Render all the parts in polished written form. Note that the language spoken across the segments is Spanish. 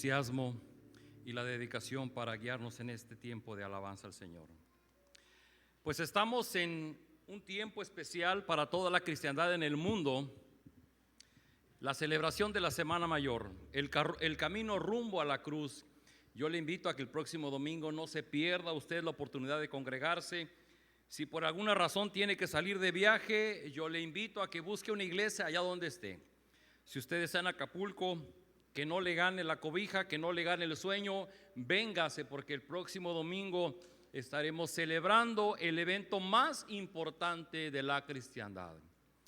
entusiasmo y la dedicación para guiarnos en este tiempo de alabanza al Señor. Pues estamos en un tiempo especial para toda la cristiandad en el mundo, la celebración de la Semana Mayor, el camino rumbo a la cruz. Yo le invito a que el próximo domingo no se pierda usted la oportunidad de congregarse. Si por alguna razón tiene que salir de viaje, yo le invito a que busque una iglesia allá donde esté. Si usted está en Acapulco, que no le gane la cobija, que no le gane el sueño, véngase, porque el próximo domingo estaremos celebrando el evento más importante de la cristiandad.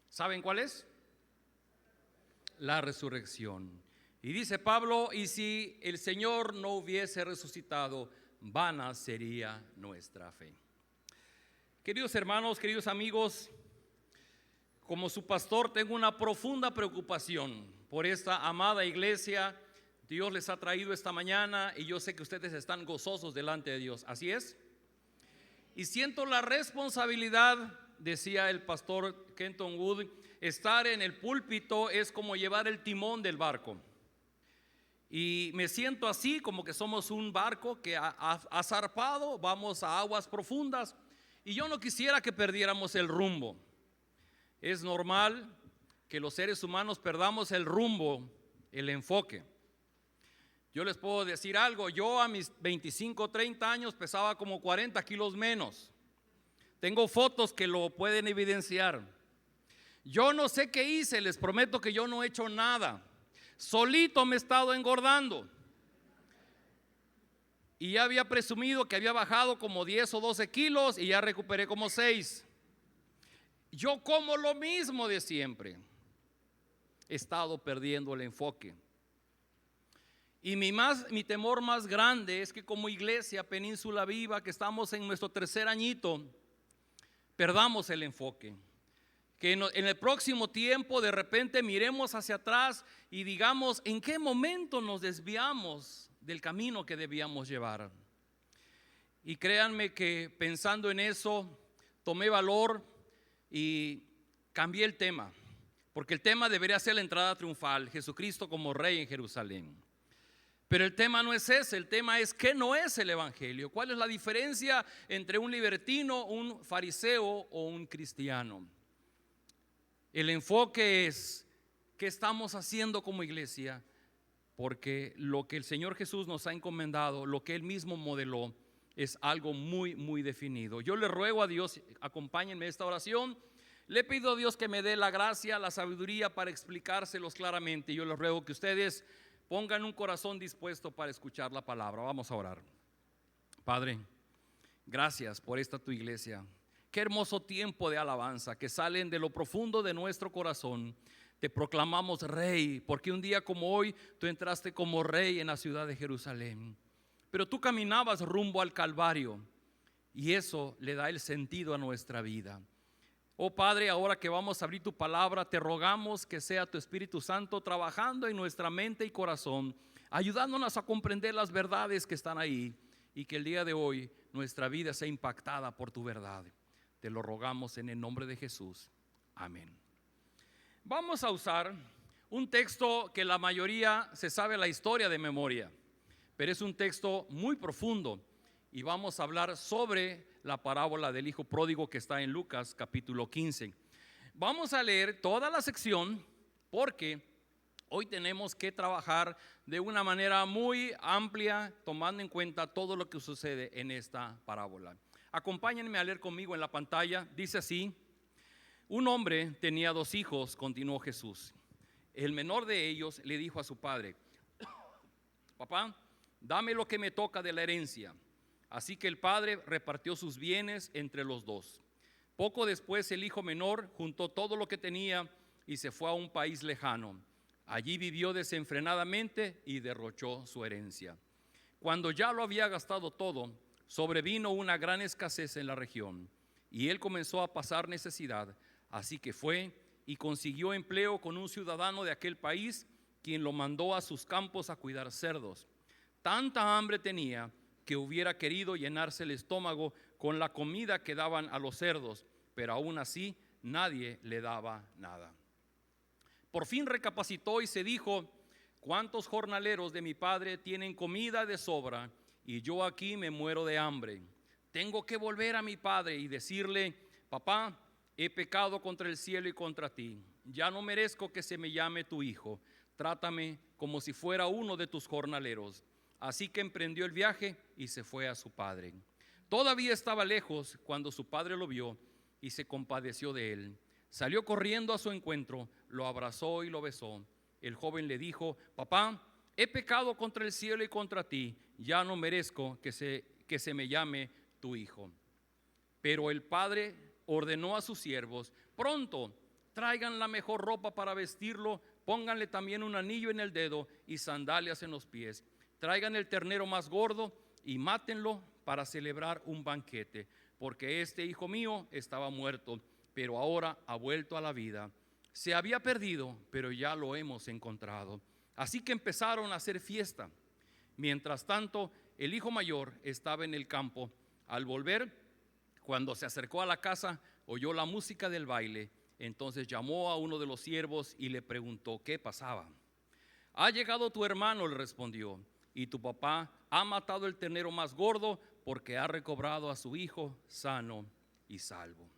¿Saben cuál es? La resurrección. Y dice Pablo: y si el Señor no hubiese resucitado, vana sería nuestra fe. Queridos hermanos, queridos amigos, como su pastor tengo una profunda preocupación por esta amada iglesia. Dios les ha traído esta mañana y yo sé que ustedes están gozosos delante de Dios. ¿Así es? Y siento la responsabilidad, decía el pastor Kenton Wood, estar en el púlpito es como llevar el timón del barco. Y me siento así, como que somos un barco que ha zarpado, vamos a aguas profundas, y yo no quisiera que perdiéramos el rumbo. Es normal que los seres humanos perdamos el rumbo, el enfoque. Yo les puedo decir algo: yo a mis 25, 30 años pesaba como 40 kilos menos. Tengo fotos que lo pueden evidenciar. Yo no sé qué hice, les prometo que yo no he hecho nada. Solito me he estado engordando. Y ya había presumido que había bajado como 10 o 12 kilos y ya recuperé como 6. Yo como lo mismo de siempre. He estado perdiendo el enfoque. Y mi temor más grande es que como iglesia Península Viva, que estamos en nuestro tercer añito, perdamos el enfoque. Que en el próximo tiempo de repente miremos hacia atrás y digamos: ¿en qué momento nos desviamos del camino que debíamos llevar? Y créanme que pensando en eso, tomé valor y cambié el tema, porque el tema debería ser la entrada triunfal, Jesucristo como Rey en Jerusalén. Pero el tema no es ese, el tema es ¿qué no es el evangelio? ¿Cuál es la diferencia entre un libertino, un fariseo o un cristiano? El enfoque es ¿qué estamos haciendo como iglesia? Porque lo que el Señor Jesús nos ha encomendado, lo que Él mismo modeló, es algo muy, muy definido. Yo le ruego a Dios, acompáñenme en esta oración. Le pido a Dios que me dé la gracia, la sabiduría para explicárselos claramente. Yo les ruego que ustedes pongan un corazón dispuesto para escuchar la palabra. Vamos a orar. Padre, gracias por esta tu iglesia. Qué hermoso tiempo de alabanza que salen de lo profundo de nuestro corazón. Te proclamamos Rey, porque un día como hoy tú entraste como Rey en la ciudad de Jerusalén. Pero tú caminabas rumbo al Calvario y eso le da el sentido a nuestra vida. Oh Padre, ahora que vamos a abrir tu palabra, te rogamos que sea tu Espíritu Santo trabajando en nuestra mente y corazón, ayudándonos a comprender las verdades que están ahí, y que el día de hoy nuestra vida sea impactada por tu verdad. Te lo rogamos en el nombre de Jesús. Amén. Vamos a usar un texto que la mayoría se sabe la historia de memoria, pero es un texto muy profundo y vamos a hablar sobre la parábola del hijo pródigo que está en Lucas capítulo 15. Vamos a leer toda la sección porque hoy tenemos que trabajar de una manera muy amplia, tomando en cuenta todo lo que sucede en esta parábola. Acompáñenme a leer conmigo en la pantalla. Dice así: un hombre tenía 2 hijos, continuó Jesús. El menor de ellos le dijo a su padre: papá, dame lo que me toca de la herencia. Así que el padre repartió sus bienes entre los 2. Poco después el hijo menor juntó todo lo que tenía y se fue a un país lejano. Allí vivió desenfrenadamente y derrochó su herencia. Cuando ya lo había gastado todo, sobrevino una gran escasez en la región y él comenzó a pasar necesidad. Así que fue y consiguió empleo con un ciudadano de aquel país, quien lo mandó a sus campos a cuidar cerdos. Tanta hambre tenía que hubiera querido llenarse el estómago con la comida que daban a los cerdos, pero aún así nadie le daba nada. Por fin recapacitó y se dijo: ¿cuántos jornaleros de mi padre tienen comida de sobra y yo aquí me muero de hambre? Tengo que volver a mi padre y decirle: papá, he pecado contra el cielo y contra ti. Ya no merezco que se me llame tu hijo. Trátame como si fuera uno de tus jornaleros. Así que emprendió el viaje y se fue a su padre. Todavía estaba lejos cuando su padre lo vio y se compadeció de él. Salió corriendo a su encuentro, lo abrazó y lo besó. El joven le dijo: papá, he pecado contra el cielo y contra ti. Ya no merezco que se me llame tu hijo. Pero el padre ordenó a sus siervos: pronto, traigan la mejor ropa para vestirlo, pónganle también un anillo en el dedo y sandalias en los pies. Traigan el ternero más gordo y mátenlo para celebrar un banquete, porque este hijo mío estaba muerto, pero ahora ha vuelto a la vida. Se había perdido, pero ya lo hemos encontrado. Así que empezaron a hacer fiesta. Mientras tanto, el hijo mayor estaba en el campo. Al volver, cuando se acercó a la casa, oyó la música del baile. Entonces llamó a uno de los siervos y le preguntó qué pasaba. Ha llegado tu hermano, le respondió, y tu papá ha matado el ternero más gordo porque ha recobrado a su hijo sano y salvo.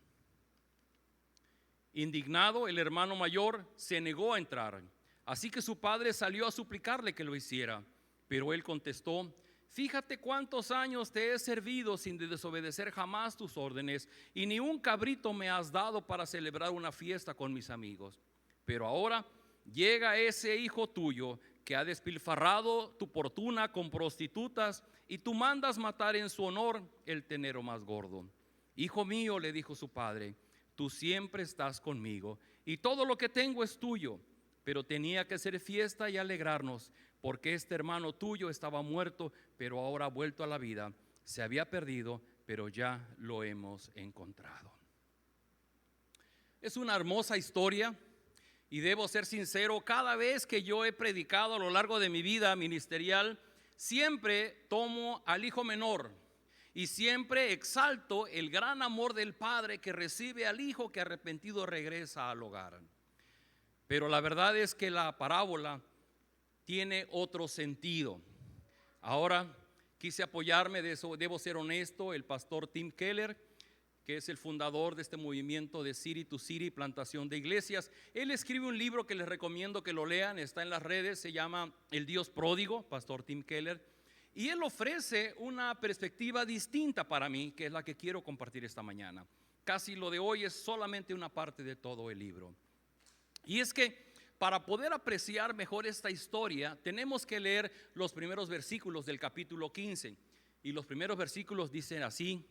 Indignado, el hermano mayor se negó a entrar. Así que su padre salió a suplicarle que lo hiciera. Pero él contestó: fíjate cuántos años te he servido sin desobedecer jamás tus órdenes, y ni un cabrito me has dado para celebrar una fiesta con mis amigos. Pero ahora llega ese hijo tuyo que ha despilfarrado tu fortuna con prostitutas, y tú mandas matar en su honor el ternero más gordo. Hijo mío, le dijo su padre, tú siempre estás conmigo y todo lo que tengo es tuyo, pero tenía que ser fiesta y alegrarnos, porque este hermano tuyo estaba muerto, pero ahora ha vuelto a la vida. Se había perdido, pero ya lo hemos encontrado. Es una hermosa historia. Y debo ser sincero, cada vez que yo he predicado a lo largo de mi vida ministerial, siempre tomo al hijo menor y siempre exalto el gran amor del padre que recibe al hijo que arrepentido regresa al hogar. Pero la verdad es que la parábola tiene otro sentido. Ahora quise apoyarme de eso, debo ser honesto, el pastor Tim Keller, que es el fundador de este movimiento de City to City, plantación de iglesias. Él escribe un libro que les recomiendo que lo lean, está en las redes, se llama El Dios Pródigo, pastor Tim Keller. Y él ofrece una perspectiva distinta para mí, que es la que quiero compartir esta mañana. Casi lo de hoy es solamente una parte de todo el libro. Y es que para poder apreciar mejor esta historia, tenemos que leer los primeros versículos del capítulo 15. Y los primeros versículos dicen así: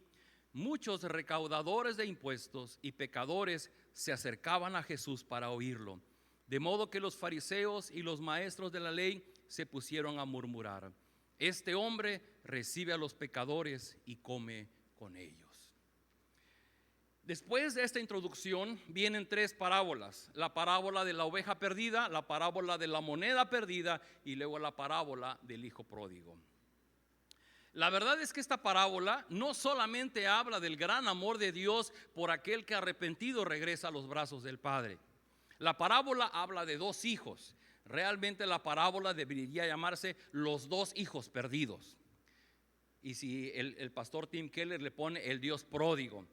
muchos recaudadores de impuestos y pecadores se acercaban a Jesús para oírlo, de modo que los fariseos y los maestros de la ley se pusieron a murmurar: este hombre recibe a los pecadores y come con ellos. Después de esta introducción vienen tres parábolas: la parábola de la oveja perdida, la parábola de la moneda perdida y luego la parábola del hijo pródigo. La verdad es que esta parábola no solamente habla del gran amor de Dios por aquel que arrepentido regresa a los brazos del Padre. La parábola habla de dos hijos. Realmente la parábola debería llamarse los dos hijos perdidos. Y si el pastor Tim Keller le pone el Dios pródigo,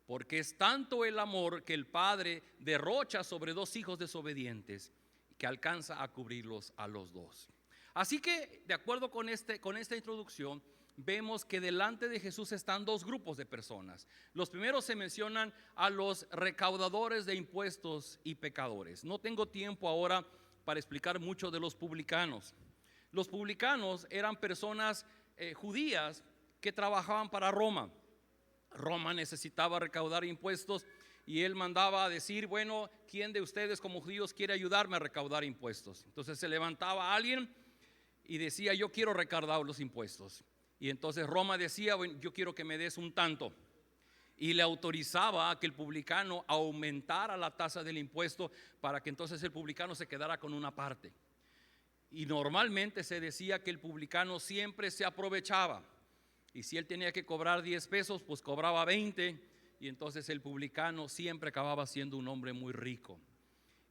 porque es tanto el amor que el Padre derrocha sobre dos hijos desobedientes que alcanza a cubrirlos a los dos. Así que, de acuerdo con esta introducción, vemos que delante de Jesús están dos grupos de personas. Los primeros se mencionan a los recaudadores de impuestos y pecadores. No tengo tiempo ahora para explicar mucho de los publicanos. Los publicanos eran personas judías que trabajaban para Roma. Roma necesitaba recaudar impuestos y él mandaba a decir: bueno, ¿quién de ustedes como judíos quiere ayudarme a recaudar impuestos? Entonces se levantaba alguien y decía: yo quiero recaudar los impuestos. Y entonces Roma decía: bueno, yo quiero que me des un tanto. Y le autorizaba a que el publicano aumentara la tasa del impuesto para que entonces el publicano se quedara con una parte. Y normalmente se decía que el publicano siempre se aprovechaba. Y si él tenía que cobrar 10 pesos, pues cobraba 20. Y entonces el publicano siempre acababa siendo un hombre muy rico.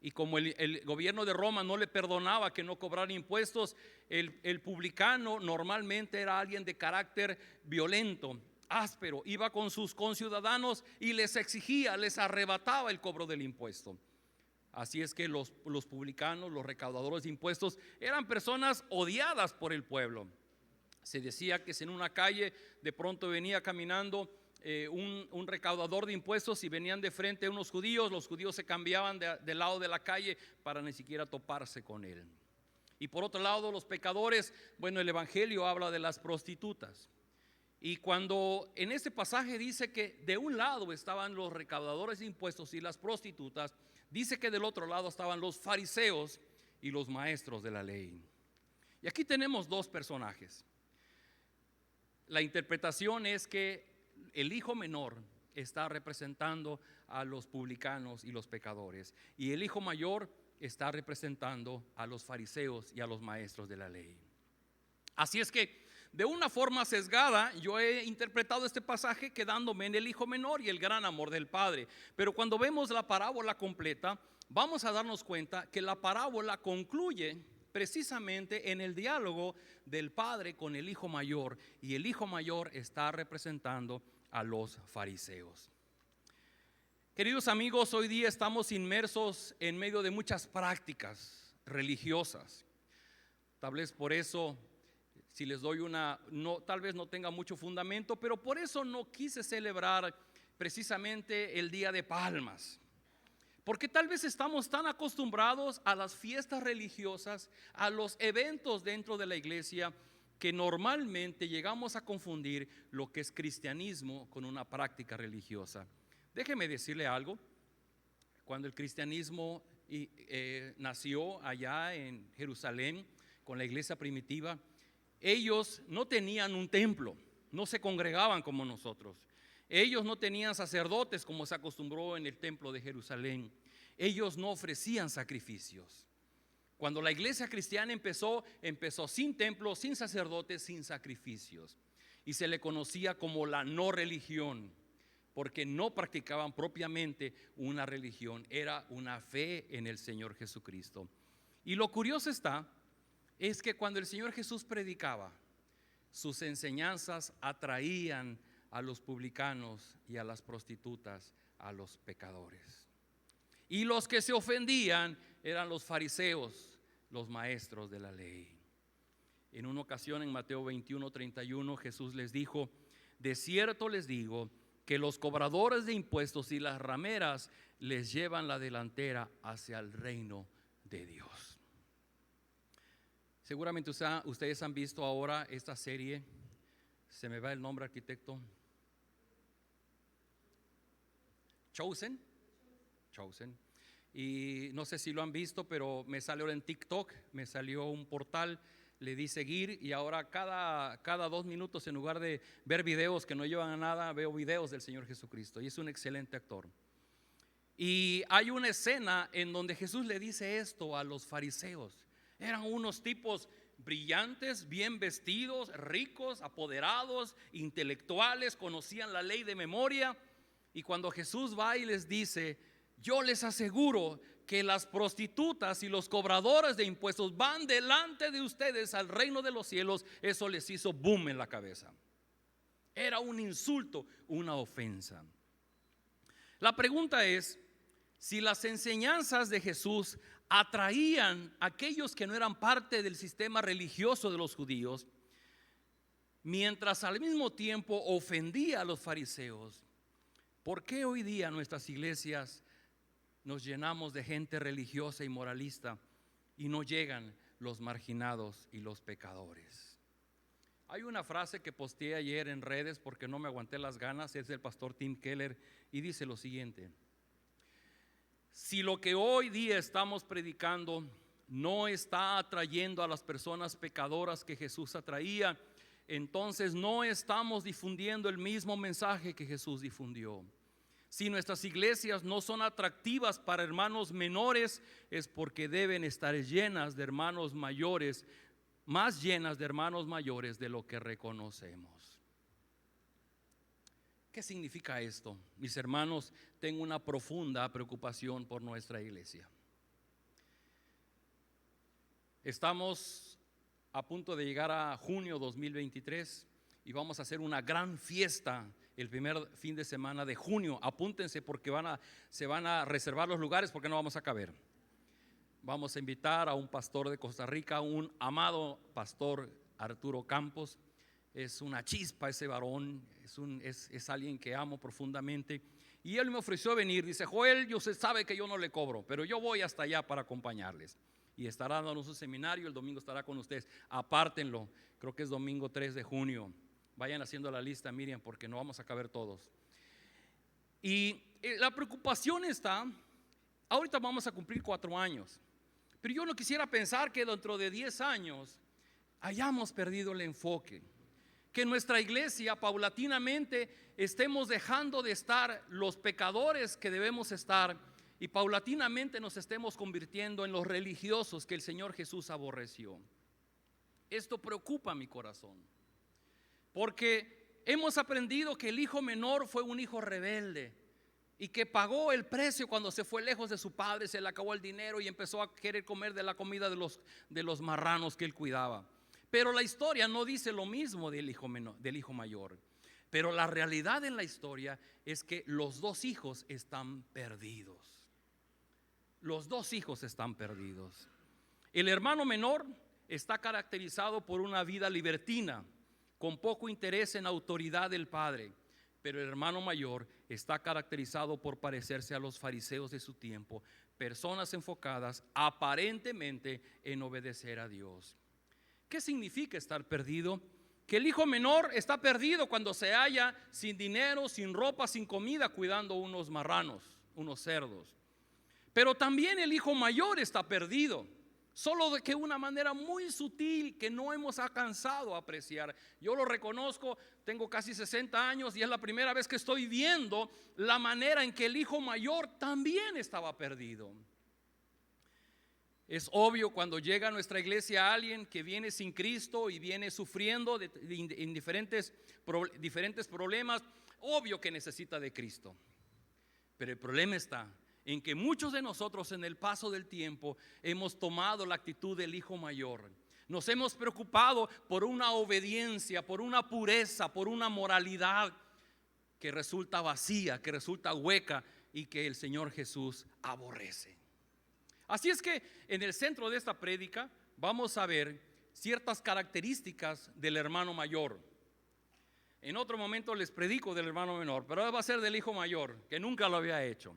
Y como el gobierno de Roma no le perdonaba que no cobrara impuestos, el publicano normalmente era alguien de carácter violento, áspero. Iba con sus conciudadanos y les exigía, les arrebataba el cobro del impuesto. Así es que los publicanos, los recaudadores de impuestos, eran personas odiadas por el pueblo. Se decía que si en una calle de pronto venía caminando un recaudador de impuestos y venían de frente unos judíos, los judíos se cambiaban del lado de la calle para ni siquiera toparse con él. Y por otro lado, los pecadores, bueno, el evangelio habla de las prostitutas. Y cuando en este pasaje dice que de un lado estaban los recaudadores de impuestos y las prostitutas, dice que del otro lado estaban los fariseos y los maestros de la ley. Y aquí tenemos dos personajes. La interpretación es que el hijo menor está representando a los publicanos y los pecadores, y el hijo mayor está representando a los fariseos y a los maestros de la ley. Así es que de una forma sesgada yo he interpretado este pasaje quedándome en el hijo menor y el gran amor del padre. Pero cuando vemos la parábola completa, vamos a darnos cuenta que la parábola concluye precisamente en el diálogo del padre con el hijo mayor, y el hijo mayor está representando a los fariseos. Queridos amigos, hoy día estamos inmersos en medio de muchas prácticas religiosas. Tal vez por eso, si les doy tal vez no tenga mucho fundamento, pero por eso no quise celebrar precisamente el Día de Palmas. Porque tal vez estamos tan acostumbrados a las fiestas religiosas, a los eventos dentro de la iglesia, que normalmente llegamos a confundir lo que es cristianismo con una práctica religiosa. Déjeme decirle algo. Cuando el cristianismo nació allá en Jerusalén con la iglesia primitiva, ellos no tenían un templo, no se congregaban como nosotros. Ellos no tenían sacerdotes como se acostumbró en el templo de Jerusalén. Ellos no ofrecían sacrificios. Cuando la iglesia cristiana empezó sin templo, sin sacerdotes, sin sacrificios. Y se le conocía como la no religión, porque no practicaban propiamente una religión, era una fe en el Señor Jesucristo. Y lo curioso es que cuando el Señor Jesús predicaba, sus enseñanzas atraían a los publicanos y a las prostitutas, a los pecadores. Y los que se ofendían eran los fariseos, los maestros de la ley. En una ocasión en Mateo 21:31 Jesús les dijo: de cierto les digo que los cobradores de impuestos y las rameras les llevan la delantera hacia el reino de Dios. Seguramente ustedes han visto ahora esta serie, se me va el nombre, arquitecto. Chosen. Y no sé si lo han visto, pero me salió en TikTok, me salió un portal, le di seguir, y ahora cada 2 minutos, en lugar de ver videos que no llevan a nada, veo videos del Señor Jesucristo, y es un excelente actor. Y hay una escena en donde Jesús le dice esto a los fariseos. Eran unos tipos brillantes, bien vestidos, ricos, apoderados, intelectuales, conocían la ley de memoria. Y cuando Jesús va y les dice: yo les aseguro que las prostitutas y los cobradores de impuestos van delante de ustedes al reino de los cielos, eso les hizo boom en la cabeza. Era un insulto, una ofensa. La pregunta es si las enseñanzas de Jesús atraían a aquellos que no eran parte del sistema religioso de los judíos, mientras al mismo tiempo ofendía a los fariseos. ¿Por qué hoy día nuestras iglesias nos llenamos de gente religiosa y moralista y no llegan los marginados y los pecadores? Hay una frase que posteé ayer en redes porque no me aguanté las ganas, es del pastor Tim Keller, y dice lo siguiente: si lo que hoy día estamos predicando no está atrayendo a las personas pecadoras que Jesús atraía, entonces no estamos difundiendo el mismo mensaje que Jesús difundió. Si nuestras iglesias no son atractivas para hermanos menores, es porque deben estar llenas de hermanos mayores, más llenas de hermanos mayores de lo que reconocemos. ¿Qué significa esto? Mis hermanos, tengo una profunda preocupación por nuestra iglesia. Estamos a punto de llegar a junio 2023 y vamos a hacer una gran fiesta el primer fin de semana de junio. Apúntense porque se van a reservar los lugares porque no vamos a caber. Vamos a invitar a un pastor de Costa Rica, un amado pastor Arturo Campos. Es una chispa ese varón, es alguien que amo profundamente. Y él me ofreció venir, dice: Joel, usted sabe que yo no le cobro, pero yo voy hasta allá para acompañarles. Y estará dando su seminario, el domingo estará con ustedes. Apártenlo, creo que es domingo 3 de junio. Vayan haciendo la lista, Miriam, porque no vamos a caber todos. Y la preocupación está, ahorita vamos a cumplir 4 años, pero yo no quisiera pensar que dentro de 10 años hayamos perdido el enfoque, que nuestra iglesia paulatinamente estemos dejando de estar los pecadores que debemos estar y paulatinamente nos estemos convirtiendo en los religiosos que el Señor Jesús aborreció. Esto preocupa mi corazón, porque hemos aprendido que el hijo menor fue un hijo rebelde y que pagó el precio cuando se fue lejos de su padre, se le acabó el dinero y empezó a querer comer de la comida de los marranos que él cuidaba. Pero la historia no dice lo mismo del hijo menor, del hijo mayor. Pero la realidad en la historia es que los dos hijos están perdidos. Los dos hijos están perdidos. El hermano menor está caracterizado por una vida libertina, con poco interés en la autoridad del padre. Pero el hermano mayor está caracterizado por parecerse a los fariseos de su tiempo, personas enfocadas aparentemente en obedecer a Dios. ¿Qué significa estar perdido? Que el hijo menor está perdido cuando se halla sin dinero, sin ropa, sin comida, cuidando unos marranos, unos cerdos. Pero también el hijo mayor está perdido, solo de que una manera muy sutil que no hemos alcanzado a apreciar. Yo lo reconozco, tengo casi 60 años y es la primera vez que estoy viendo la manera en que el hijo mayor también estaba perdido. Es obvio cuando llega a nuestra iglesia alguien que viene sin Cristo y viene sufriendo en diferentes problemas, obvio que necesita de Cristo. Pero el problema está en que muchos de nosotros en el paso del tiempo hemos tomado la actitud del hijo mayor. Nos hemos preocupado por una obediencia, por una pureza, por una moralidad que resulta vacía, que resulta hueca y que el Señor Jesús aborrece. Así es que en el centro de esta prédica vamos a ver ciertas características del hermano mayor. En otro momento les predico del hermano menor, pero ahora va a ser del hijo mayor, que nunca lo había hecho.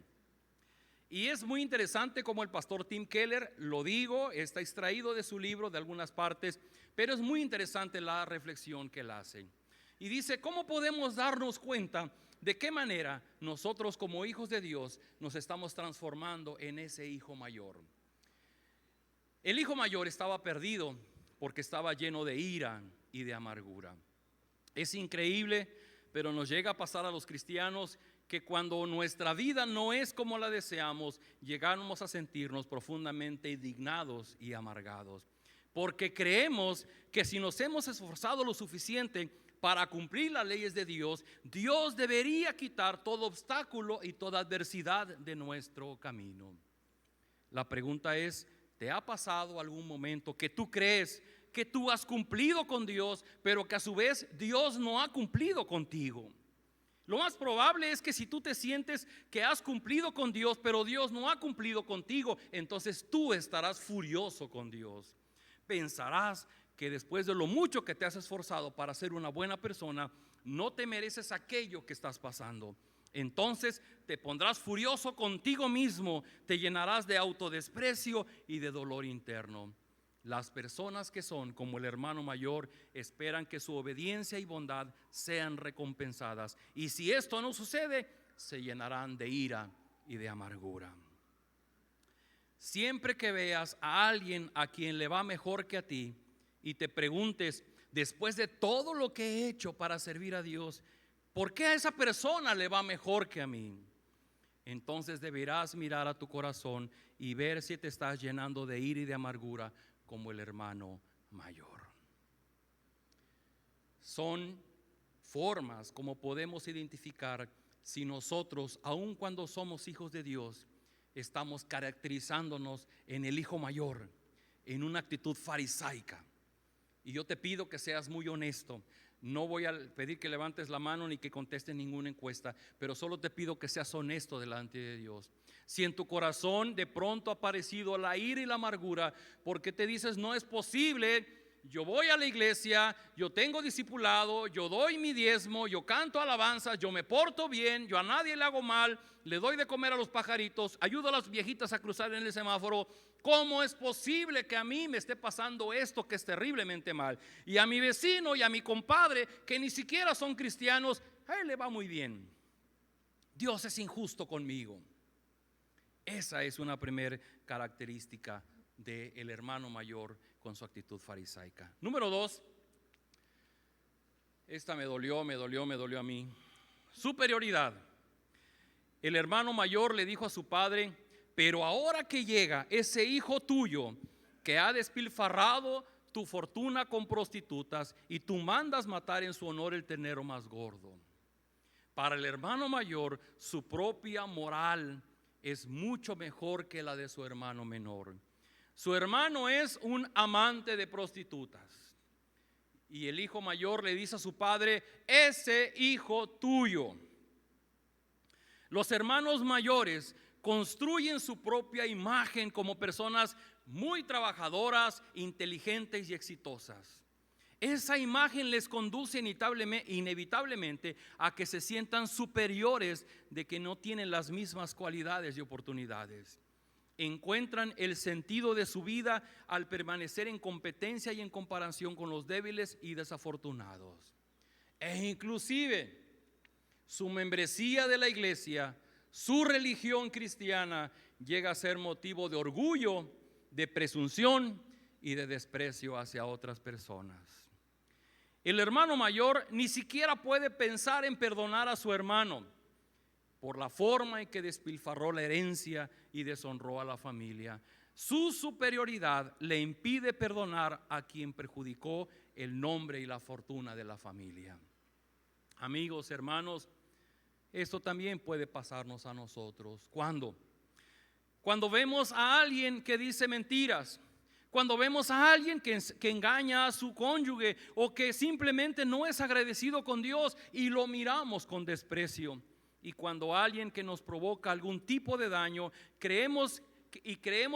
Y es muy interesante como el pastor Tim Keller, lo digo, está extraído de su libro de algunas partes, pero es muy interesante la reflexión que él hace. Y dice: ¿cómo podemos darnos cuenta de qué manera nosotros como hijos de Dios nos estamos transformando en ese hijo mayor? El hijo mayor estaba perdido porque estaba lleno de ira y de amargura. Es increíble, pero nos llega a pasar a los cristianos que cuando nuestra vida no es como la deseamos, llegamos a sentirnos profundamente indignados y amargados, porque creemos que si nos hemos esforzado lo suficiente para cumplir las leyes de Dios, Dios debería quitar todo obstáculo y toda adversidad de nuestro camino. La pregunta es: ¿te ha pasado algún momento que tú crees que tú has cumplido con Dios, pero que a su vez Dios no ha cumplido contigo? Lo más probable es que si tú te sientes que has cumplido con Dios, pero Dios no ha cumplido contigo, entonces tú estarás furioso con Dios. Pensarás que después de lo mucho que te has esforzado para ser una buena persona, no te mereces aquello que estás pasando. Entonces te pondrás furioso contigo mismo, te llenarás de autodesprecio y de dolor interno. Las personas que son como el hermano mayor esperan que su obediencia y bondad sean recompensadas. Y si esto no sucede, se llenarán de ira y de amargura. Siempre que veas a alguien a quien le va mejor que a ti y te preguntes, después de todo lo que he hecho para servir a Dios, ¿por qué a esa persona le va mejor que a mí? Entonces deberás mirar a tu corazón y ver si te estás llenando de ira y de amargura como el hermano mayor. Son formas como podemos identificar si nosotros, aun cuando somos hijos de Dios, estamos caracterizándonos en el hijo mayor, en una actitud farisaica. Y yo te pido que seas muy honesto. No voy a pedir que levantes la mano ni que contestes ninguna encuesta, pero solo te pido que seas honesto delante de Dios. Si en tu corazón de pronto ha aparecido la ira y la amargura, porque te dices no es posible, yo voy a la iglesia, yo tengo discipulado, yo doy mi diezmo, yo canto alabanzas, yo me porto bien, yo a nadie le hago mal, le doy de comer a los pajaritos, ayudo a las viejitas a cruzar en el semáforo. ¿Cómo es posible que a mí me esté pasando esto que es terriblemente mal? Y a mi vecino y a mi compadre, que ni siquiera son cristianos, a él le va muy bien. Dios es injusto conmigo. Esa es una primera característica del hermano mayor con su actitud farisaica. Número 2, esta me dolió a mí. Superioridad. El hermano mayor le dijo a su padre: pero ahora que llega ese hijo tuyo que ha despilfarrado tu fortuna con prostitutas, y tú mandas matar en su honor el ternero más gordo. Para el hermano mayor, su propia moral es mucho mejor que la de su hermano menor. Su hermano es un amante de prostitutas, y el hijo mayor le dice a su padre: ese hijo tuyo. Los hermanos mayores construyen su propia imagen como personas muy trabajadoras, inteligentes y exitosas. Esa imagen les conduce inevitablemente a que se sientan superiores de que no tienen las mismas cualidades y oportunidades. Encuentran el sentido de su vida al permanecer en competencia y en comparación con los débiles y desafortunados. E inclusive su membresía de la iglesia, su religión cristiana, llega a ser motivo de orgullo, de presunción y de desprecio hacia otras personas. El hermano mayor ni siquiera puede pensar en perdonar a su hermano por la forma en que despilfarró la herencia y deshonró a la familia. Su superioridad le impide perdonar a quien perjudicó el nombre y la fortuna de la familia. Amigos, hermanos, esto también puede pasarnos a nosotros. ¿Cuándo? Cuando vemos a alguien que dice mentiras, cuando vemos a alguien que engaña a su cónyuge, o que simplemente no es agradecido con Dios y lo miramos con desprecio. Y cuando alguien que nos provoca algún tipo de daño, creemos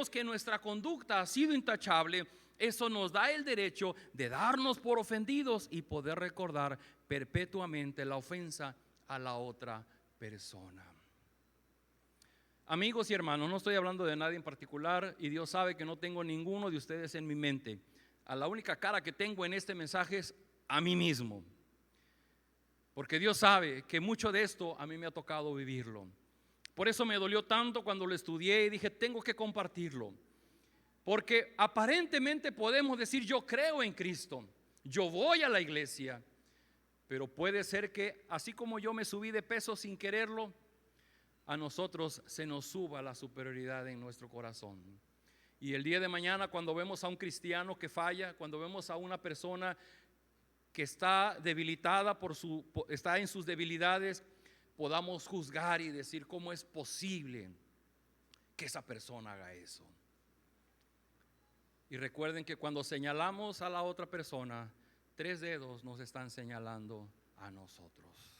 que nuestra conducta ha sido intachable, eso nos da el derecho de darnos por ofendidos y poder recordar perpetuamente la ofensa a la otra persona. Amigos y hermanos, no estoy hablando de nadie en particular, y Dios sabe que no tengo ninguno de ustedes en mi mente. A la única cara que tengo en este mensaje es a mí mismo, porque Dios sabe que mucho de esto a mí me ha tocado vivirlo. Por eso me dolió tanto cuando lo estudié y dije: tengo que compartirlo, porque aparentemente podemos decir: yo creo en Cristo, yo voy a la iglesia, pero puede ser que así como yo me subí de peso sin quererlo, a nosotros se nos suba la superioridad en nuestro corazón. Y el día de mañana, cuando vemos a un cristiano que falla, cuando vemos a una persona que está debilitada está en sus debilidades, podamos juzgar y decir: ¿cómo es posible que esa persona haga eso? Y recuerden que cuando señalamos a la otra persona, 3 dedos nos están señalando a nosotros.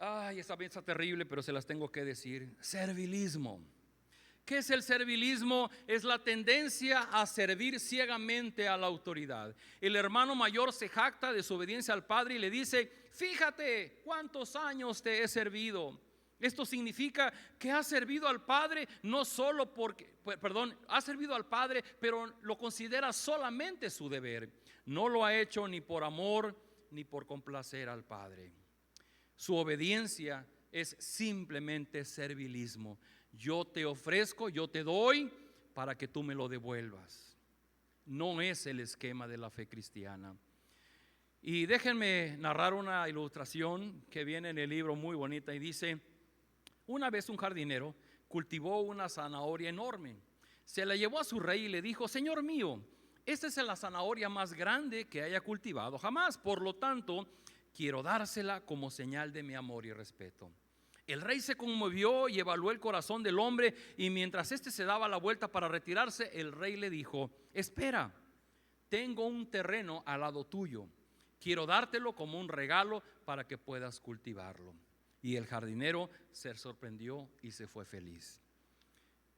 Ay, esa piensa terrible, pero se las tengo que decir. Servilismo. ¿Qué es el servilismo? Es la tendencia a servir ciegamente a la autoridad. El hermano mayor se jacta de su obediencia al padre y le dice: fíjate cuántos años te he servido. Esto significa que ha servido al padre no solo ha servido al padre, pero lo considera solamente su deber. No lo ha hecho ni por amor ni por complacer al padre. Su obediencia es simplemente servilismo. Yo te ofrezco, yo te doy para que tú me lo devuelvas. No es el esquema de la fe cristiana. Y déjenme narrar una ilustración que viene en el libro, muy bonita, y dice: una vez un jardinero cultivó una zanahoria enorme. Se la llevó a su rey y le dijo: Señor mío, esta es la zanahoria más grande que haya cultivado jamás, por lo tanto quiero dársela como señal de mi amor y respeto. El rey se conmovió y evaluó el corazón del hombre, y mientras éste se daba la vuelta para retirarse, el rey le dijo: espera, tengo un terreno al lado tuyo, quiero dártelo como un regalo para que puedas cultivarlo. Y el jardinero se sorprendió y se fue feliz.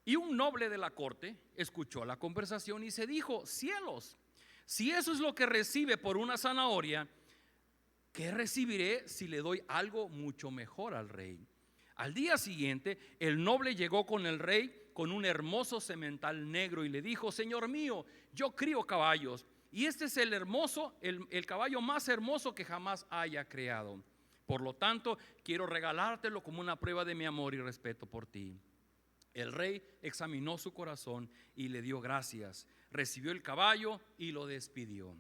Y un noble de la corte escuchó la conversación y se dijo: cielos, si eso es lo que recibe por una zanahoria, ¿qué recibiré si le doy algo mucho mejor al rey? Al día siguiente, el noble llegó con el rey con un hermoso semental negro y le dijo: señor mío, yo crío caballos, y este es el caballo más hermoso que jamás haya creado. Por lo tanto, quiero regalártelo como una prueba de mi amor y respeto por ti. El rey examinó su corazón y le dio gracias. Recibió el caballo y lo despidió.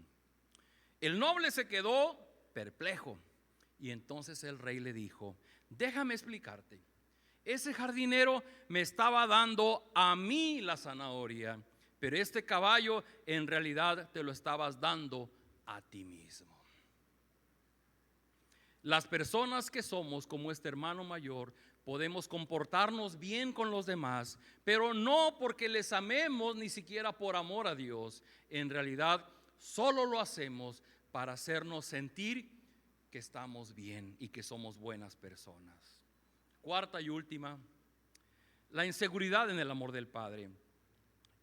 El noble se quedó perplejo, y entonces el rey le dijo: déjame explicarte. Ese jardinero me estaba dando a mí la zanahoria, pero este caballo en realidad te lo estabas dando a ti mismo. Las personas que somos como este hermano mayor podemos comportarnos bien con los demás, pero no porque les amemos, ni siquiera por amor a Dios. En realidad solo lo hacemos para hacernos sentir que estamos bien y que somos buenas personas. Cuarta y última, la inseguridad en el amor del padre.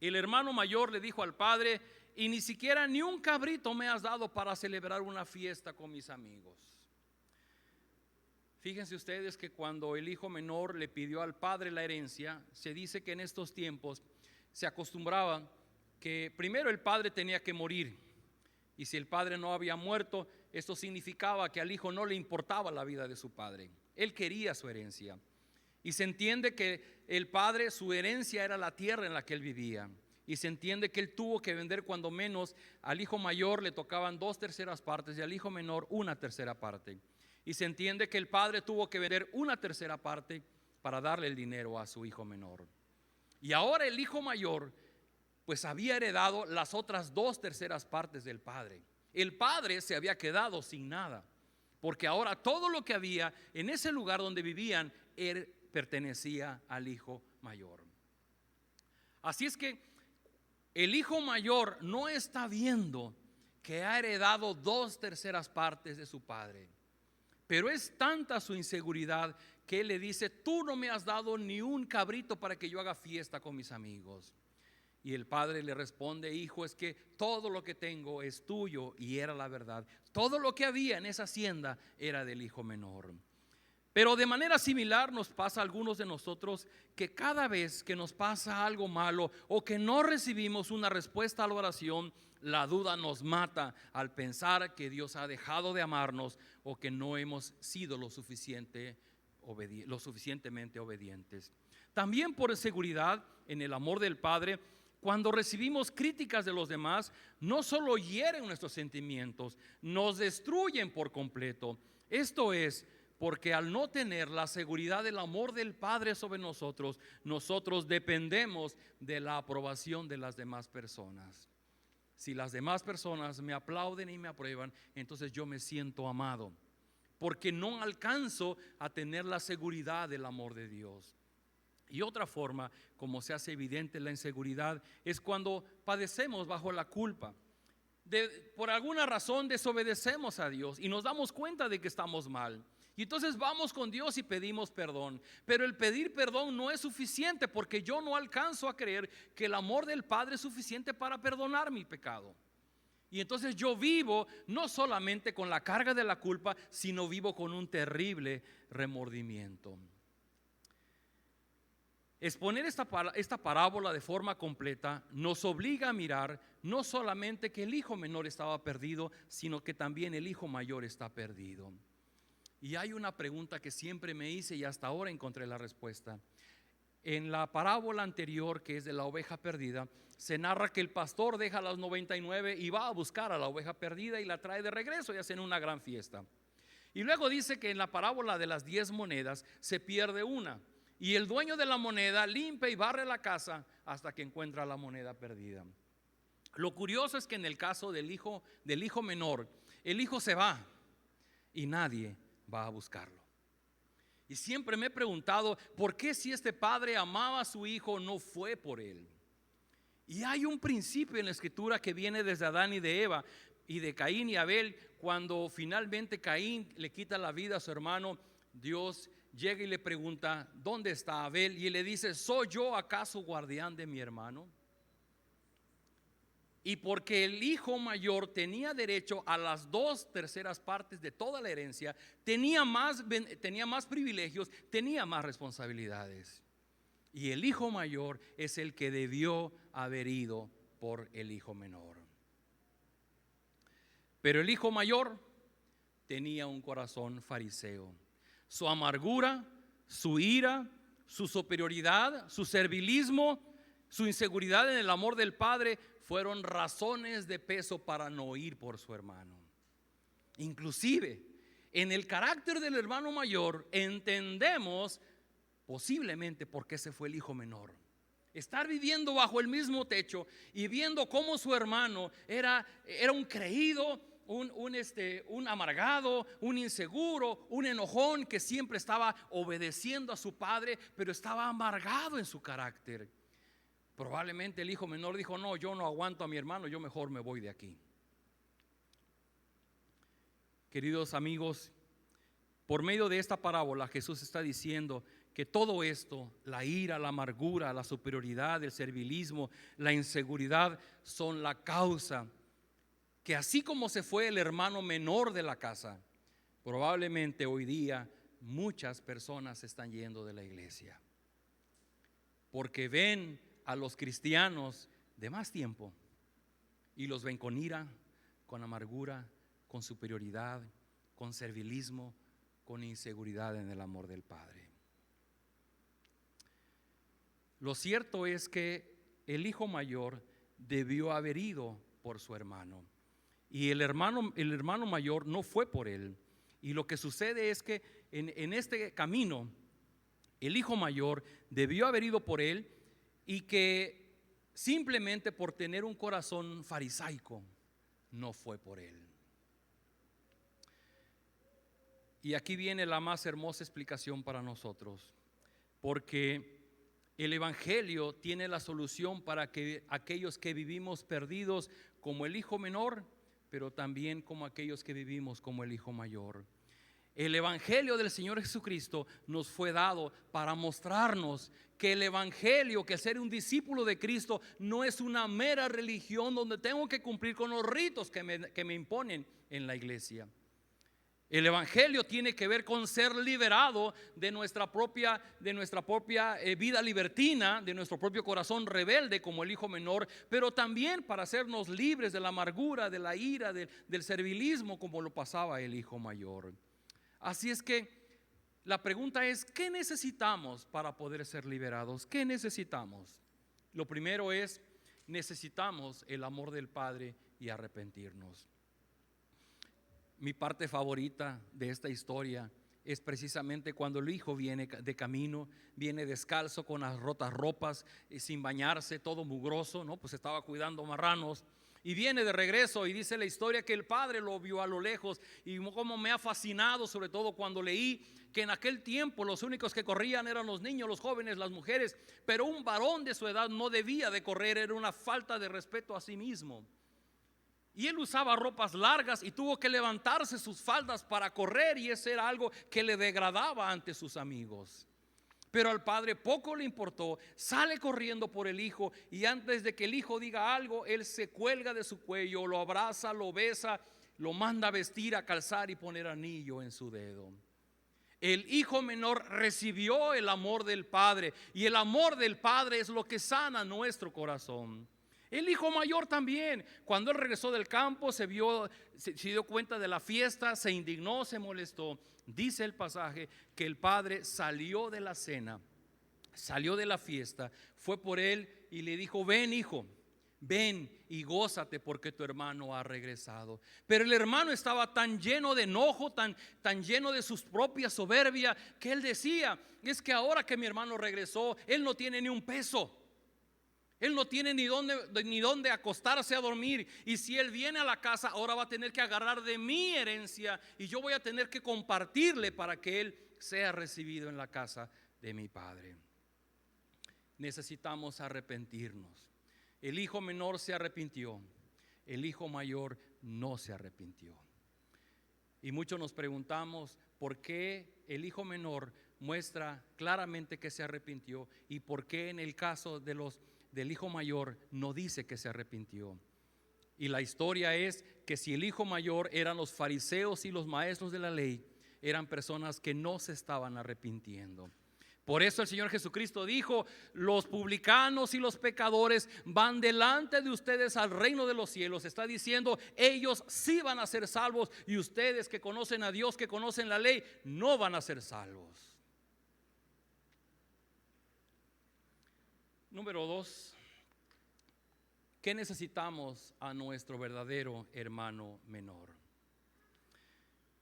El hermano mayor le dijo al padre: y ni siquiera ni un cabrito me has dado para celebrar una fiesta con mis amigos. Fíjense ustedes que cuando el hijo menor le pidió al padre la herencia, se dice que en estos tiempos se acostumbraba que primero el padre tenía que morir, y si el padre no había muerto, esto significaba que al hijo no le importaba la vida de su padre. Él quería su herencia, y se entiende que el padre, su herencia era la tierra en la que él vivía, y se entiende que él tuvo que vender cuando menos. Al hijo mayor le tocaban 2/3 partes y al hijo menor 1/3 parte. Y se entiende que el padre tuvo que vender 1/3 parte para darle el dinero a su hijo menor. Y ahora el hijo mayor pues había heredado las otras 2/3 partes del padre. El padre se había quedado sin nada, porque ahora todo lo que había en ese lugar donde vivían pertenecía al hijo mayor. Así es que el hijo mayor no está viendo que ha heredado 2/3 partes de su padre. Pero es tanta su inseguridad que él le dice: tú no me has dado ni un cabrito para que yo haga fiesta con mis amigos. Y el padre le responde: hijo, es que todo lo que tengo es tuyo. Y era la verdad. Todo lo que había en esa hacienda era del hijo menor. Pero de manera similar nos pasa a algunos de nosotros, que cada vez que nos pasa algo malo o que no recibimos una respuesta a la oración, la duda nos mata al pensar que Dios ha dejado de amarnos o que no hemos sido lo suficientemente obedientes. También por seguridad en el amor del Padre, cuando recibimos críticas de los demás, no solo hieren nuestros sentimientos, nos destruyen por completo. Esto es porque al no tener la seguridad del amor del Padre sobre nosotros, nosotros dependemos de la aprobación de las demás personas. Si las demás personas me aplauden y me aprueban, entonces yo me siento amado, porque no alcanzo a tener la seguridad del amor de Dios. Y otra forma como se hace evidente la inseguridad es cuando padecemos bajo la culpa. Por alguna razón desobedecemos a Dios y nos damos cuenta de que estamos mal. Y entonces vamos con Dios y pedimos perdón. Pero el pedir perdón no es suficiente, porque yo no alcanzo a creer que el amor del Padre es suficiente para perdonar mi pecado. Y entonces yo vivo no solamente con la carga de la culpa, sino vivo con un terrible remordimiento. Exponer esta parábola de forma completa nos obliga a mirar no solamente que el hijo menor estaba perdido, sino que también el hijo mayor está perdido. Y hay una pregunta que siempre me hice y hasta ahora encontré la respuesta. En la parábola anterior, que es de la oveja perdida, se narra que el pastor deja las 99 y va a buscar a la oveja perdida y la trae de regreso y hacen una gran fiesta. Y luego dice que en la parábola de las 10 monedas se pierde una, y el dueño de la moneda limpia y barre la casa hasta que encuentra la moneda perdida. Lo curioso es que en el caso del hijo menor, el hijo se va y nadie va a buscarlo. Y siempre me he preguntado, ¿por qué si este padre amaba a su hijo no fue por él? Y hay un principio en la escritura que viene desde Adán y de Eva y de Caín y Abel. Cuando finalmente Caín le quita la vida a su hermano, Dios llega y le pregunta, ¿dónde está Abel? Y él le dice, ¿soy yo acaso guardián de mi hermano? Y porque el hijo mayor tenía derecho a las 2/3 partes de toda la herencia, tenía más privilegios, tenía más responsabilidades. Y el hijo mayor es el que debió haber ido por el hijo menor. Pero el hijo mayor tenía un corazón fariseo. Su amargura, su ira, su superioridad, su servilismo, su inseguridad en el amor del padre fueron razones de peso para no ir por su hermano. Inclusive en el carácter del hermano mayor entendemos posiblemente por qué se fue el hijo menor. Estar viviendo bajo el mismo techo y viendo cómo su hermano era un creído, un amargado, un inseguro, un enojón que siempre estaba obedeciendo a su padre, pero estaba amargado en su carácter. Probablemente el hijo menor dijo, no, yo no aguanto a mi hermano, yo mejor me voy de aquí. Queridos amigos, por medio de esta parábola Jesús está diciendo que todo esto, la ira, la amargura, la superioridad, el servilismo, la inseguridad, son la causa que así como se fue el hermano menor de la casa, probablemente hoy día muchas personas se están yendo de la iglesia porque ven a los cristianos de más tiempo y los ven con ira, con amargura, con superioridad, con servilismo, con inseguridad en el amor del Padre. Lo cierto es que el hijo mayor debió haber ido por su hermano y el hermano mayor no fue por él. Y lo que sucede es que en este camino el hijo mayor debió haber ido por él, y que simplemente por tener un corazón farisaico no fue por él. Y aquí viene la más hermosa explicación para nosotros, porque el evangelio tiene la solución para que aquellos que vivimos perdidos como el hijo menor, pero también como aquellos que vivimos como el hijo mayor. El evangelio del Señor Jesucristo nos fue dado para mostrarnos que el evangelio, que ser un discípulo de Cristo, no es una mera religión donde tengo que cumplir con los ritos que me imponen en la iglesia. El evangelio tiene que ver con ser liberado de nuestra propia vida libertina, de nuestro propio corazón rebelde como el hijo menor, pero también para hacernos libres de la amargura, de la ira, del servilismo como lo pasaba el hijo mayor. Así es que la pregunta es, ¿qué necesitamos para poder ser liberados? ¿Qué necesitamos? Lo primero es, necesitamos el amor del Padre y arrepentirnos. Mi parte favorita de esta historia es precisamente cuando el hijo viene de camino, viene descalzo con las rotas ropas, sin bañarse, todo mugroso, ¿no? Pues estaba cuidando marranos. Y viene de regreso y dice la historia que el padre lo vio a lo lejos. Y como me ha fascinado, sobre todo cuando leí que en aquel tiempo los únicos que corrían eran los niños, los jóvenes, las mujeres, pero un varón de su edad no debía de correr, era una falta de respeto a sí mismo. Y él usaba ropas largas y tuvo que levantarse sus faldas para correr, y ese era algo que le degradaba ante sus amigos. Pero al padre poco le importó, sale corriendo por el hijo, y antes de que el hijo diga algo, él se cuelga de su cuello, lo abraza, lo besa, lo manda a vestir, a calzar y poner anillo en su dedo. El hijo menor recibió el amor del padre, y el amor del padre es lo que sana nuestro corazón. El hijo mayor también, cuando él regresó del campo, se dio cuenta de la fiesta, se indignó, se molestó. Dice el pasaje que el padre salió de la cena, salió de la fiesta, fue por él y le dijo: ven, hijo, ven y gózate porque tu hermano ha regresado. Pero el hermano estaba tan lleno de enojo, tan lleno de su propia soberbia, que él decía: es que ahora que mi hermano regresó, él no tiene ni un peso. Él no tiene ni dónde acostarse a dormir. Y si él viene a la casa, ahora va a tener que agarrar de mi herencia y yo voy a tener que compartirle para que él sea recibido en la casa de mi padre. Necesitamos arrepentirnos. El hijo menor se arrepintió, el hijo mayor no se arrepintió. Y muchos nos preguntamos por qué el hijo menor muestra claramente que se arrepintió y por qué en el caso del hijo mayor no dice que se arrepintió. Y la historia es que si el hijo mayor eran los fariseos y los maestros de la ley, eran personas que no se estaban arrepintiendo. Por eso el Señor Jesucristo dijo: los publicanos y los pecadores van delante de ustedes al reino de los cielos. Está diciendo, ellos sí van a ser salvos, y ustedes que conocen a Dios, que conocen la ley, no van a ser salvos. Número 2, ¿qué necesitamos a nuestro verdadero hermano menor?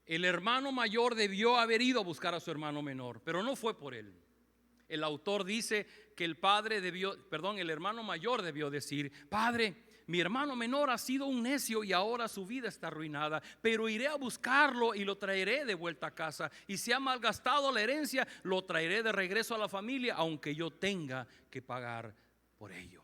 El hermano mayor debió haber ido a buscar a su hermano menor, pero no fue por él. El autor dice que el hermano mayor debió decir: Padre, mi hermano menor ha sido un necio y ahora su vida está arruinada, pero iré a buscarlo y lo traeré de vuelta a casa. Y si ha malgastado la herencia, lo traeré de regreso a la familia, aunque yo tenga que pagar por ello.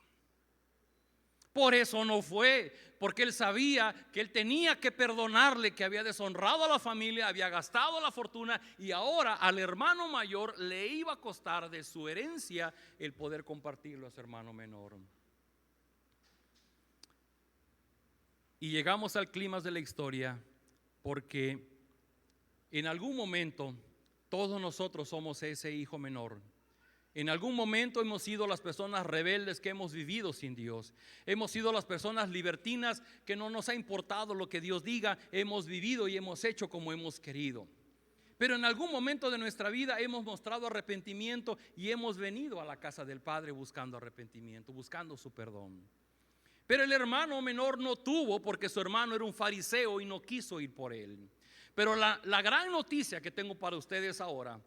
Por eso no fue, porque él sabía que él tenía que perdonarle, que había deshonrado a la familia, había gastado la fortuna, y ahora al hermano mayor le iba a costar de su herencia el poder compartirlo a su hermano menor. Y llegamos al clímax de la historia porque en algún momento todos nosotros somos ese hijo menor. En algún momento hemos sido las personas rebeldes que hemos vivido sin Dios. Hemos sido las personas libertinas que no nos ha importado lo que Dios diga. Hemos vivido y hemos hecho como hemos querido. Pero en algún momento de nuestra vida hemos mostrado arrepentimiento y hemos venido a la casa del Padre buscando arrepentimiento, buscando su perdón. Pero el hermano menor no tuvo, porque su hermano era un fariseo y no quiso ir por él. Pero la gran noticia que tengo para ustedes ahora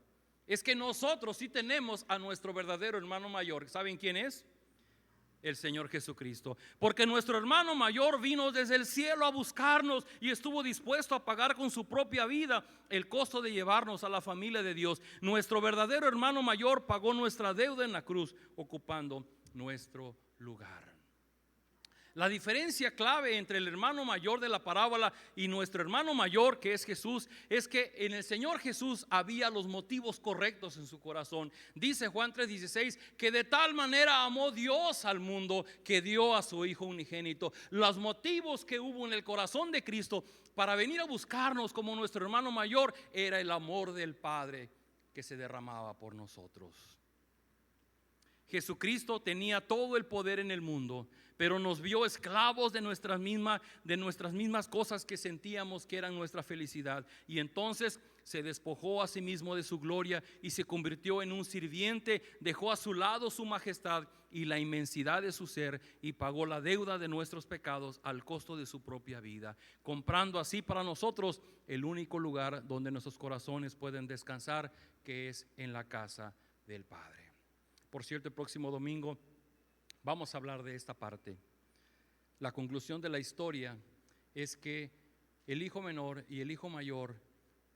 es que nosotros sí tenemos a nuestro verdadero hermano mayor. ¿Saben quién es? El Señor Jesucristo. Porque nuestro hermano mayor vino desde el cielo a buscarnos y estuvo dispuesto a pagar con su propia vida el costo de llevarnos a la familia de Dios. Nuestro verdadero hermano mayor pagó nuestra deuda en la cruz, ocupando nuestro lugar. La diferencia clave entre el hermano mayor de la parábola y nuestro hermano mayor, que es Jesús, es que en el Señor Jesús había los motivos correctos en su corazón. Dice Juan 3:16 que de tal manera amó Dios al mundo que dio a su Hijo unigénito. Los motivos que hubo en el corazón de Cristo para venir a buscarnos como nuestro hermano mayor era el amor del Padre que se derramaba por nosotros. Jesucristo tenía todo el poder en el mundo, pero nos vio esclavos de nuestras mismas cosas que sentíamos que eran nuestra felicidad. Y entonces se despojó a sí mismo de su gloria y se convirtió en un sirviente. Dejó a su lado su majestad y la inmensidad de su ser, y pagó la deuda de nuestros pecados al costo de su propia vida, comprando así para nosotros el único lugar donde nuestros corazones pueden descansar, que es en la casa del Padre. Por cierto, el próximo domingo vamos a hablar de esta parte. La conclusión de la historia es que el hijo menor y el hijo mayor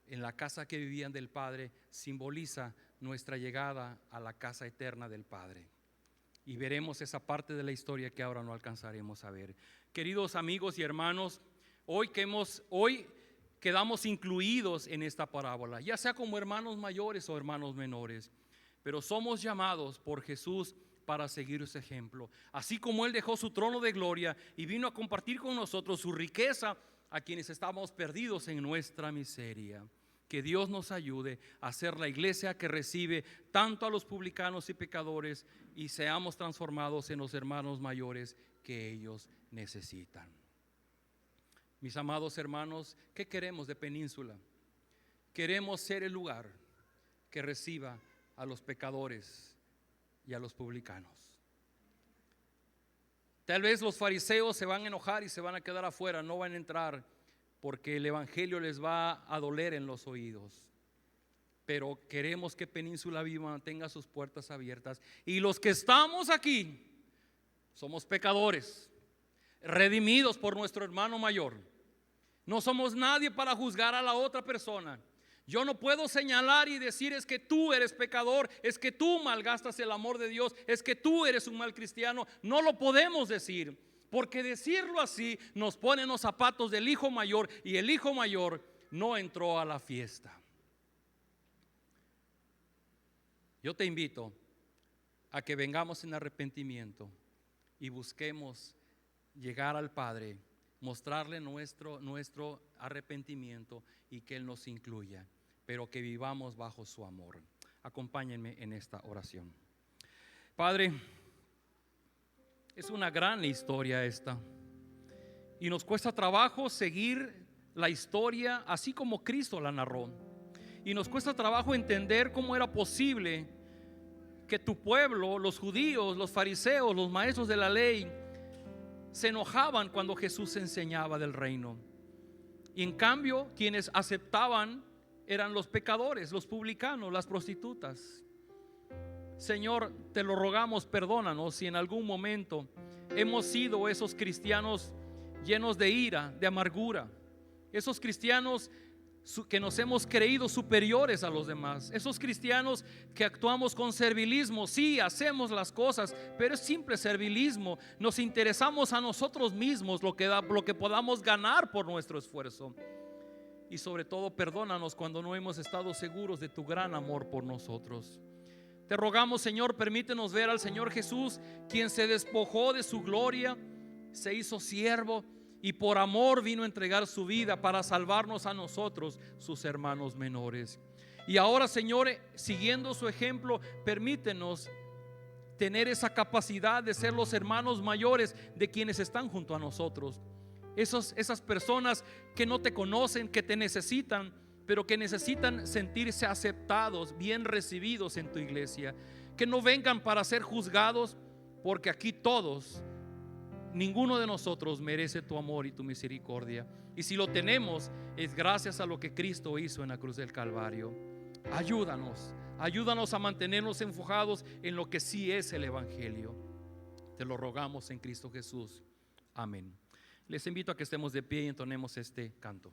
en la casa que vivían del Padre simboliza nuestra llegada a la casa eterna del Padre. Y veremos esa parte de la historia que ahora no alcanzaremos a ver. Queridos amigos y hermanos, hoy quedamos incluidos en esta parábola, ya sea como hermanos mayores o hermanos menores, pero somos llamados por Jesús para seguir ese ejemplo. Así como Él dejó su trono de gloria y vino a compartir con nosotros su riqueza a quienes estábamos perdidos en nuestra miseria. Que Dios nos ayude a ser la iglesia que recibe tanto a los publicanos y pecadores, y seamos transformados en los hermanos mayores que ellos necesitan. Mis amados hermanos, ¿qué queremos de Península? Queremos ser el lugar que reciba a los pecadores y a los publicanos. Tal vez los fariseos se van a enojar y se van a quedar afuera, no van a entrar porque el evangelio les va a doler en los oídos. Pero queremos que Península Viva mantenga sus puertas abiertas, y los que estamos aquí Somos pecadores, redimidos por nuestro hermano mayor. No somos nadie para juzgar a la otra persona. Yo no puedo señalar y decir: es que tú eres pecador, es que tú malgastas el amor de Dios, es que tú eres un mal cristiano. No lo podemos decir, porque decirlo así nos pone en los zapatos del hijo mayor, y el hijo mayor no entró a la fiesta. Yo te invito a que vengamos en arrepentimiento y busquemos llegar al Padre, mostrarle nuestro arrepentimiento y que Él nos incluya, pero que vivamos bajo su amor. Acompáñenme en esta oración. Padre, es una gran historia esta, y nos cuesta trabajo seguir la historia así como Cristo la narró, y nos cuesta trabajo entender cómo era posible que tu pueblo, los judíos, los fariseos, los maestros de la ley, se enojaban cuando Jesús enseñaba del reino. Y en cambio, quienes aceptaban eran los pecadores, los publicanos, las prostitutas. Señor, te lo rogamos, perdónanos si en algún momento hemos sido esos cristianos llenos de ira, de amargura, esos cristianos que nos hemos creído superiores a los demás, esos cristianos que actuamos con servilismo. Sí, hacemos las cosas, pero es simple servilismo. Nos interesamos a nosotros mismos, lo que podamos ganar por nuestro esfuerzo. Y sobre todo, perdónanos cuando no hemos estado seguros de tu gran amor por nosotros. Te rogamos, Señor, permítenos ver al Señor Jesús, quien se despojó de su gloria, se hizo siervo y por amor vino a entregar su vida para salvarnos a nosotros, sus hermanos menores. Y ahora, Señor, siguiendo su ejemplo, permítenos tener esa capacidad de ser los hermanos mayores de quienes están junto a nosotros. Esas personas que no te conocen, que te necesitan, pero que necesitan sentirse aceptados, bien recibidos en tu iglesia. Que no vengan para ser juzgados, porque aquí todos, ninguno de nosotros merece tu amor y tu misericordia. Y si lo tenemos, es gracias a lo que Cristo hizo en la cruz del Calvario. Ayúdanos a mantenernos enfocados en lo que sí es el Evangelio. Te lo rogamos en Cristo Jesús. Amén. Les invito a que estemos de pie y entonemos este canto.